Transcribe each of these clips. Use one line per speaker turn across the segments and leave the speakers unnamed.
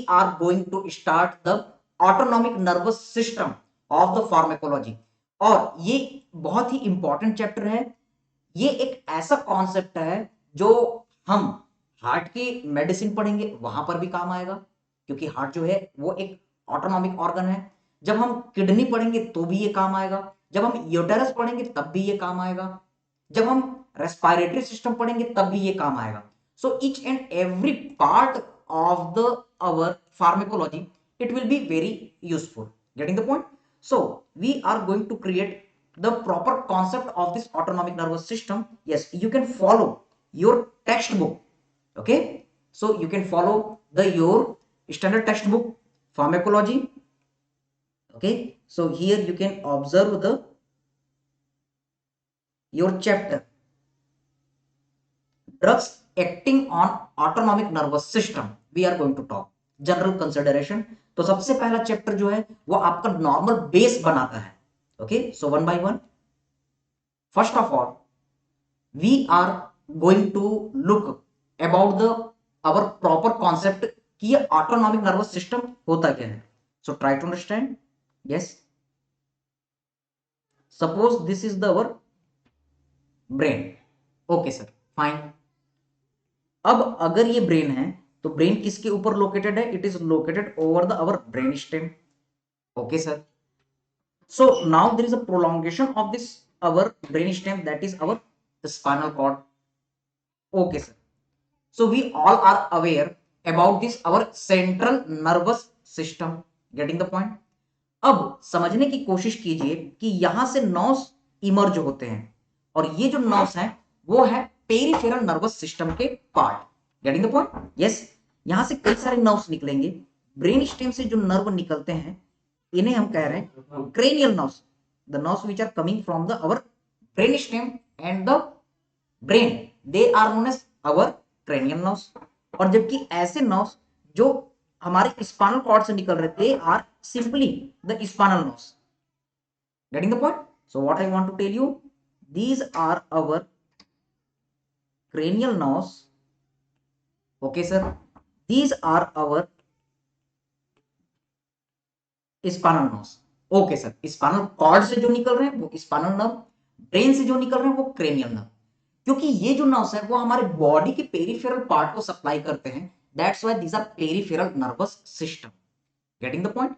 are going to start the autonomic nervous system of the pharmacology। और ये बहुत ही important chapter है। ये एक ऐसा कॉन्सेप्ट है जो हम हार्ट की मेडिसिन पढ़ेंगे वहां पर भी काम आएगा, क्योंकि हार्ट जो है वो एक ऑटोनॉमिक ऑर्गन है। जब हम किडनी पढ़ेंगे तो भी ये काम आएगा, जब हम यूटेरस पढ़ेंगे तब भी ये काम आएगा, जब हम रेस्पिरेटरी सिस्टम पढ़ेंगे तब भी ये काम आएगा। So each and every part of the our pharmacology it will be very useful, getting the point? So we are going to create the proper concept of this autonomic nervous system. Yes, you can follow your textbook, okay? So you can follow your standard textbook pharmacology, okay? So here you can observe your chapter drugs acting on autonomic nervous system we are going to talk general consideration. तो सबसे पहला chapter जो है वो आपका normal base बनाता है, okay? So one by one, first of all we are going to look about the our proper concept कि ये ऑटोनॉमिक नर्वस सिस्टम होता क्या है। So try to understand. Yes, suppose this is the our brain, okay sir, fine. अब अगर ये brain है तो ब्रेन किसके ऊपर लोकेटेड है? It is located over the our brain stem, okay sir. So now there is a prolongation of this our brain stem, that is our spinal cord, okay sir. So we all are aware about this our central nervous system, getting the point? अब समझने की कोशिश कीजिए कि यहां से nerves emerge होते हैं और ये जो नर्व्स हैं वो है पेरिफेरल नर्वस सिस्टम के part, getting the point? Yes, यहां से कई सारे नर्व्स निकलेंगे। ब्रेन स्टेम से जो नर्व निकलते हैं इन्हें हम कह रहे हैं cranial nerves, the nerves which are coming from the our brain stem and the brain, they are known as our cranial nerves. और जबकि ऐसे नर्व्स जो हमारे स्पाइनल कॉर्ड से निकल रहे थे are simply the spinal nerves, getting the point? So what I want to tell you, these are our cranial nerves, okay sir, these are our spinal nerves, okay sir. Spinal cord से जो निकल रहे हैं वो spinal nerve, brain से जो निकल रहे हैं वो क्रेनियल नर्व, क्योंकि ये जो नर्व्स है वो हमारे बॉडी के पेरिफेरल पार्ट को सप्लाई करते हैं, that's why these are peripheral nervous system, getting the point?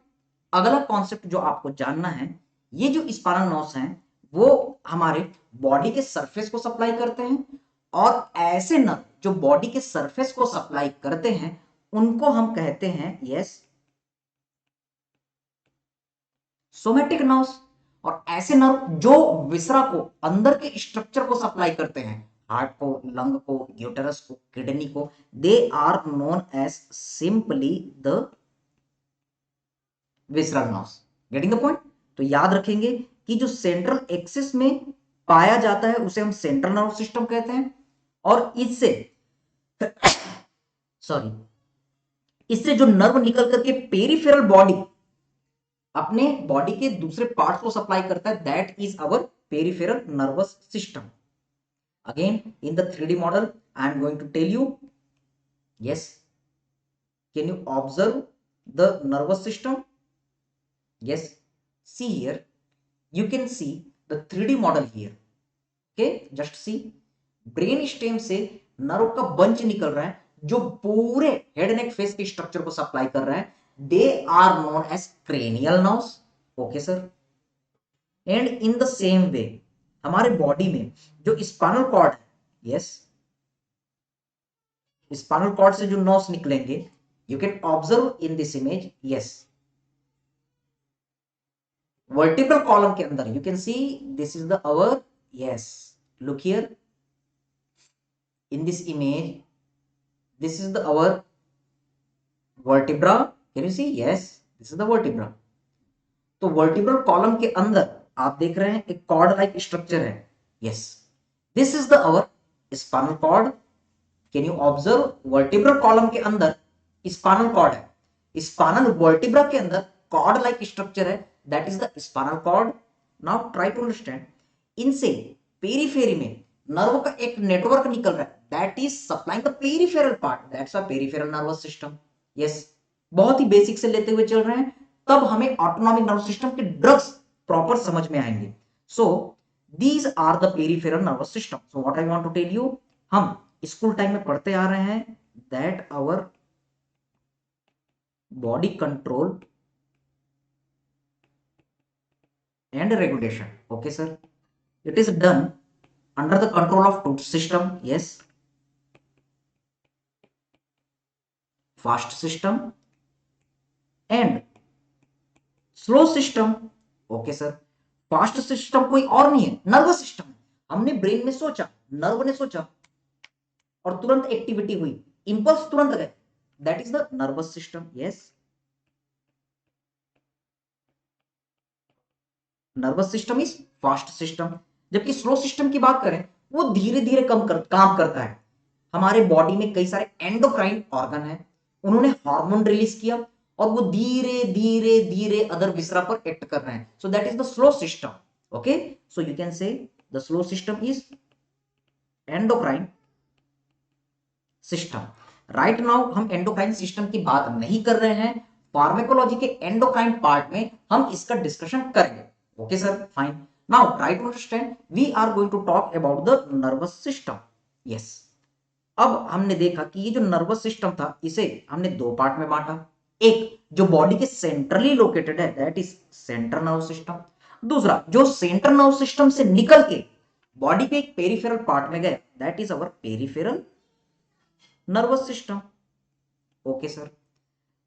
अगला कॉन्सेप्ट जो आपको जानना है, ये जो स्पाइनल नर्व्स हैं वो हमारे बॉडी के सरफेस को सप्लाई करते हैं, और ऐसे नर्व जो बॉडी के सरफेस को सप्लाई करते हैं उनको हम कहते हैं, यस, सोमेटिक नर्व्स। और ऐसे नर्व जो विसरा को, अंदर के स्ट्रक्चर को सप्लाई करते हैं, हार्ट को, लंग को, यूटेरस को, किडनी को, they are known as simply the visceral nerves, getting the point? तो याद रखेंगे कि जो सेंट्रल एक्सिस में पाया जाता है उसे हम सेंट्रल नर्व सिस्टम कहते हैं, और इससे सॉरी, इससे जो नर्व निकल करके पेरिफेरल बॉडी, अपने बॉडी के दूसरे पार्ट्स को सप्लाई करता है, that is our peripheral nervous system. Again in the 3D model I am going to tell you, yes, can you observe the nervous system? Yes, see here, you can see the 3D model here, okay? Just see, brain stem से nerve का bunch निकल रहा है जो पूरे head neck face के structure को supply कर रहा है, they are known as cranial nerves, okay sir. And in the same way हमारे बॉडी में जो स्पाइनल कॉर्ड है, यस, स्पाइनल कॉर्ड से जो नर्व्स निकलेंगे, you can observe in this image, yes, vertebral column के अंदर you can see this is the our, yes, look here in this image, this is the our vertebra, can you see? Yes, this is the vertebra. तो vertebral column के अंदर आप देख रहे हैं एक कॉर्ड लाइक स्ट्रक्चर है, yes, this is the our spinal cord. Can you observe vertebral column के अंदर स्पाइनल कॉर्ड है, स्पाइनल वर्टिब्रा के अंदर कॉर्ड लाइक स्ट्रक्चर है, that is the spinal cord. Now try to understand, इनसे periphery में nerve का एक नेटवर्क निकल रहा है, that is supplying the peripheral part, that's a peripheral nervous system, yes, बहुत ही बेसिक से लेते हुए चल रहे हैं, तब हमें ऑटोनॉमिक नर्वस सिस्टम के ड्रग्स प्रॉपर समझ में आएंगे। So these are the peripheral nervous system. So what I want to tell you, हम स्कूल टाइम में पढ़ते आ रहे हैं that our body control and regulation. Okay, sir. It is done under the control of two system. Yes, fast system and slow system. Okay, sir. Fast system कोई और नहीं है, नर्वस सिस्टम है। हमने ब्रेन में सोचा, नर्व ने सोचा और तुरंत एक्टिविटी हुई, इंपल्स तुरंत गए, that is the nervous system. Yes, nervous system is fast system. जबकि स्लो सिस्टम की बात करें, वो धीरे धीरे काम करता है। हमारे बॉडी में कई सारे एंडोक्राइन ऑर्गन है, उन्होंने हार्मोन रिलीज किया और वो धीरे धीरे धीरे अदर विसरा पर एक्ट कर रहे हैं। So that is the slow system. Okay, so you can से the slow system is endocrine system. Right now हम एंडोक्राइन सिस्टम की बात नहीं कर रहे हैं, फार्माकोलॉजी के एंडोक्राइन पार्ट में हम इसका डिस्कशन करेंगे। Okay sir, fine. Now try to understand, we are going to talk about the nervous system. Yes, अब हमने देखा कि ये जो नर्वस सिस्टम था, इसे हमने दो पार्ट में बांटा। एक जो बॉडी के सेंट्रली लोकेटेड है, that is central nervous system. दूसरा जो सेंट्रल नर्वस सिस्टम से निकल के बॉडी के एक पेरिफेरल पार्ट में गए, that is our peripheral nervous system. Okay sir,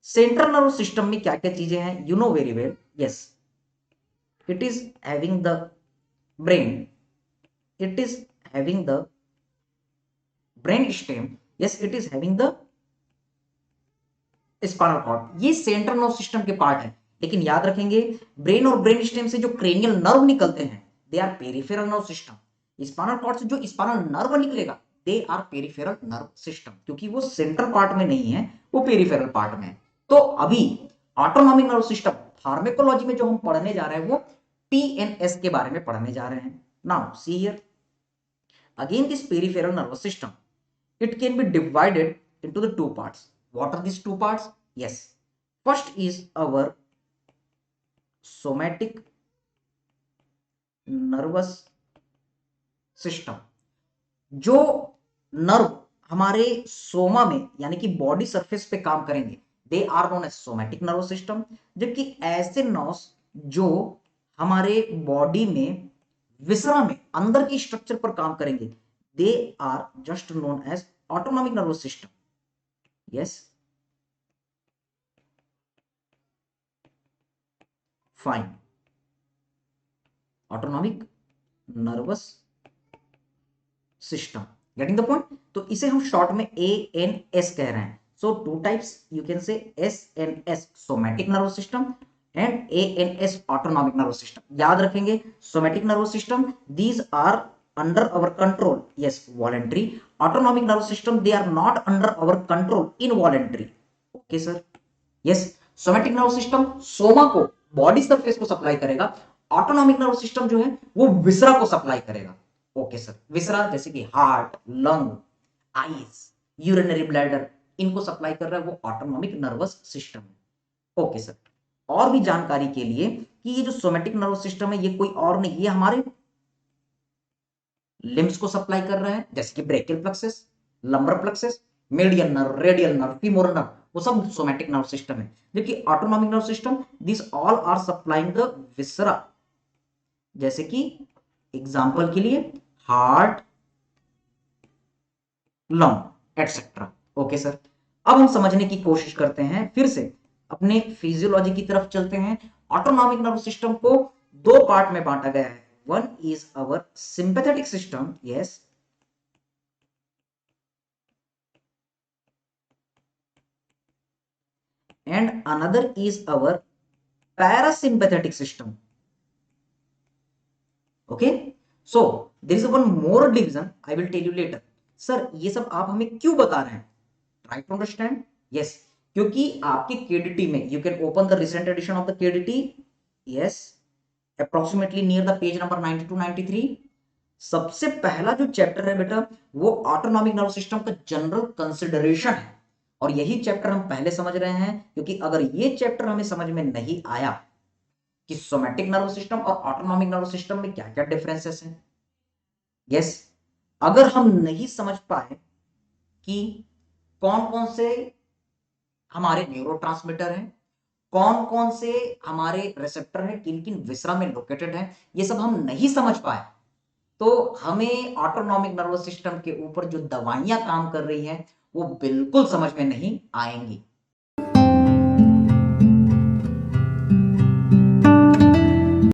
central nervous system में क्या क्या चीजें हैं, you know very well. Yes, it is having the brain, it is having the brain stem, yes, it is having the spinal cord. ये central nerve system के part है, लेकिन याद रखेंगे ब्रेन और ब्रेन स्टेम से जो क्रेनियल नर्व निकलते हैं, they are peripheral nerve system. Spinal cord से जो स्पाइनल नर्व निकलेगा, they are peripheral nerve system, क्योंकि वो सेंट्रल पार्ट में नहीं है, वो पेरिफेरल पार्ट में है। तो अभी ऑटोनॉमिक नर्व सिस्टम फार्माकोलॉजी में जो हम पढ़ने जा रहे हैं, वो पीएनएस के बारे में पढ़ने जा रहे हैं। Now see here, again this peripheral nervous system, it can be divided into the two parts. What are these two parts? Yes, first is our somatic nervous system. जो नर्व हमारे सोमा में यानी कि बॉडी सरफेस पे काम करेंगे, they are known as somatic nervous system. जबकि ऐसे नर्व्स जो हमारे बॉडी में विसरा में अंदर की स्ट्रक्चर पर काम करेंगे, they are just known as autonomic nervous system. Yes, fine, autonomic nervous system, getting the point. तो इसे हम शॉर्ट में एएनएस कह रहे हैं। So two types, you can say SNS somatic nervous system and ANS autonomic nervous system. याद रखेंगे, somatic nervous system, these are under our control, yes, voluntary. Autonomic nervous system, they are not under our control, involuntary. Okay sir, yes, somatic nervous system Soma को body surface को supply करेगा, autonomic nervous system जो है वो विसरा को supply करेगा। Okay sir, विसरा जैसे कि heart, lung, eyes, urinary bladder, इनको सप्लाई कर रहा है वो ऑटोनॉमिक नर्वस सिस्टम है। ओके सर, और भी जानकारी के लिए कि ये जो सोमैटिक नर्वस सिस्टम है, ये कोई और नहीं, ये हमारे लिम्स को सप्लाई कर रहा है, जैसे कि brachial plexus, lumbar plexus, median nerve, radial nerve, femoral nerve, वो सब सोमैटिक नर्व सिस्टम है। जबकि autonomic nerve system, this all are supplying the viscera, जैसे कि एग्जांपल के लिए heart, lung etcetera. Okay sir, अब हम समझने की कोशिश करते हैं, फिर से अपने फिजियोलॉजी की तरफ चलते हैं। ऑटोनॉमिक नर्व सिस्टम को दो पार्ट में बांटा गया है। One is our sympathetic system, yes, and another is our parasympathetic system. Okay, so there is one more division I will tell you later. Sir, ये सब आप हमें क्यों बता रहे हैं? Try to understand. Yes, क्योंकि आपके KDT में, you can open the recent edition of the KDT, yes, approximately near the page number 92-93, सबसे पहला जो चैप्टर है बेटा, वो ऑटोनॉमिक नर्व सिस्टम का जनरल कंसिडरेशन है। और यही चैप्टर हम पहले समझ रहे हैं, क्योंकि अगर ये चैप्टर हमें समझ में नहीं आया कि सोमैटिक नर्व सिस्टम और ऑटोनॉमिक नर्व सिस्टम में क्या क्या डिफरेंसेस हैं, यस, अगर हम नहीं समझ पाए कि कौन कौन से हमारे न्यूरोट्रांसमीटर हैं, कौन कौन से हमारे रिसेप्टर हैं, किन किन विसरा में लोकेटेड है, ये सब हम नहीं समझ पाए, तो हमें ऑटोनॉमिक नर्वस सिस्टम के ऊपर जो दवाइयां काम कर रही हैं वो बिल्कुल समझ में नहीं आएंगी।